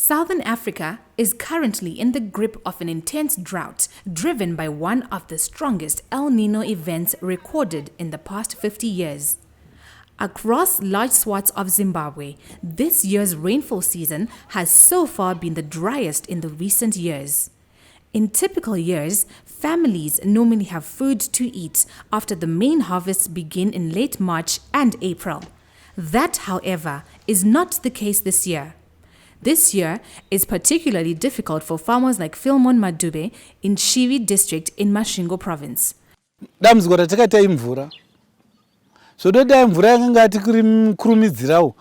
Southern Africa is currently in the grip of an intense drought driven by one of the strongest El-Niño events recorded in the past 50 years. Across large swaths of Zimbabwe, this year's rainfall season has so far been the driest in the recent years. In typical years, families normally have food to eat after the main harvests begin in late March and April. That, however, is not the case this year. This year is particularly difficult for farmers like Philemon Madube in Chivi district in Masvingo province. Damzigora takaita imvura. So dai mvura yanga atikurumidzirawo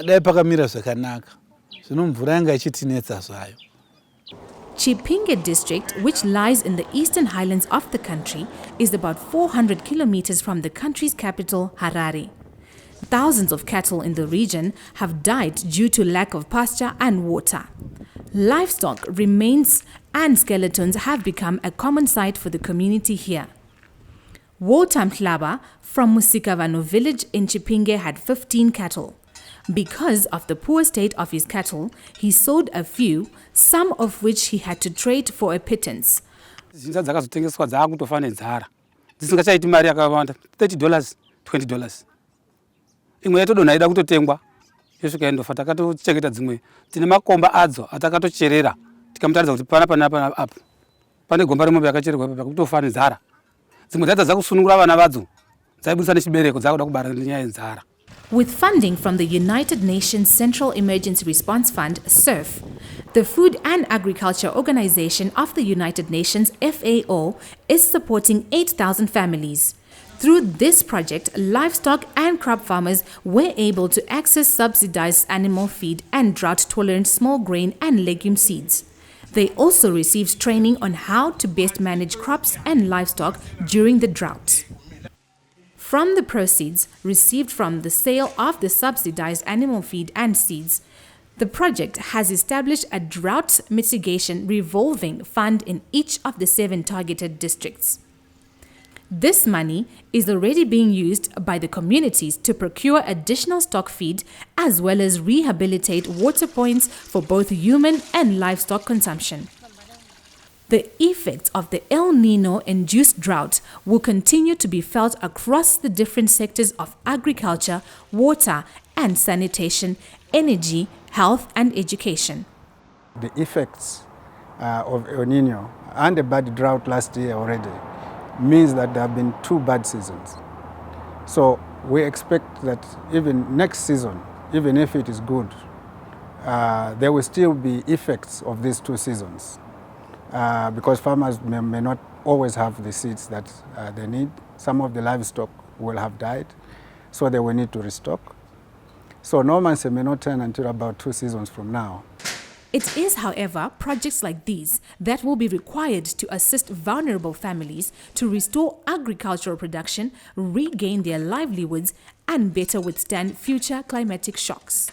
dai pakamira zvakanaka. Zvino mvura yanga ichitinetsa zvayo. Chipinge district, which lies in the eastern highlands of the country, is about 400 kilometers from the country's capital, Harare. Thousands of cattle in the region have died due to lack of pasture and water. Livestock remains and skeletons have become a common sight for the community here. Mhlaba from Musikavanhu village in Chipinge had 15 cattle. Because of the poor state of his cattle, he sold a few, some of which he had to trade for a pittance. $30, $20. Imwe yatodona ida kutotengwa yosvika yandofa takatochengeta dzimwe tine makomba adzo atakatocherera tikamutaridza kuti pana apo pane gomba remombe yakachererwa ipapo kutofa nenzara dzimwe dzadza kusunungura vana vadzo dzaibudisa nechibereko dzakuda kubara nenyaya yenzara. With funding from the United Nations Central Emergency Response Fund, CERF, the Food and Agriculture Organization of the United Nations, FAO, is supporting 8,000 families. Through this project, livestock and crop farmers were able to access subsidized animal feed and drought-tolerant small grain and legume seeds. They also received training on how to best manage crops and livestock during the drought. From the proceeds received from the sale of the subsidized animal feed and seeds, the project has established a drought mitigation revolving fund in each of the 7 targeted districts. This money is already being used by the communities to procure additional stock feed as well as rehabilitate water points for both human and livestock consumption. The effects of the El-Niño-induced drought will continue to be felt across the different sectors of agriculture, water and sanitation, energy, health and education. The effects of El-Niño and a bad drought last year already means that there have been 2 bad seasons. So we expect that even next season, even if it is good, there will still be effects of these 2 seasons because farmers may not always have the seeds that they need. Some of the livestock will have died, so they will need to restock. So normalcy may not turn until about 2 seasons from now. It is, however, projects like these that will be required to assist vulnerable families to restore agricultural production, regain their livelihoods, and better withstand future climatic shocks.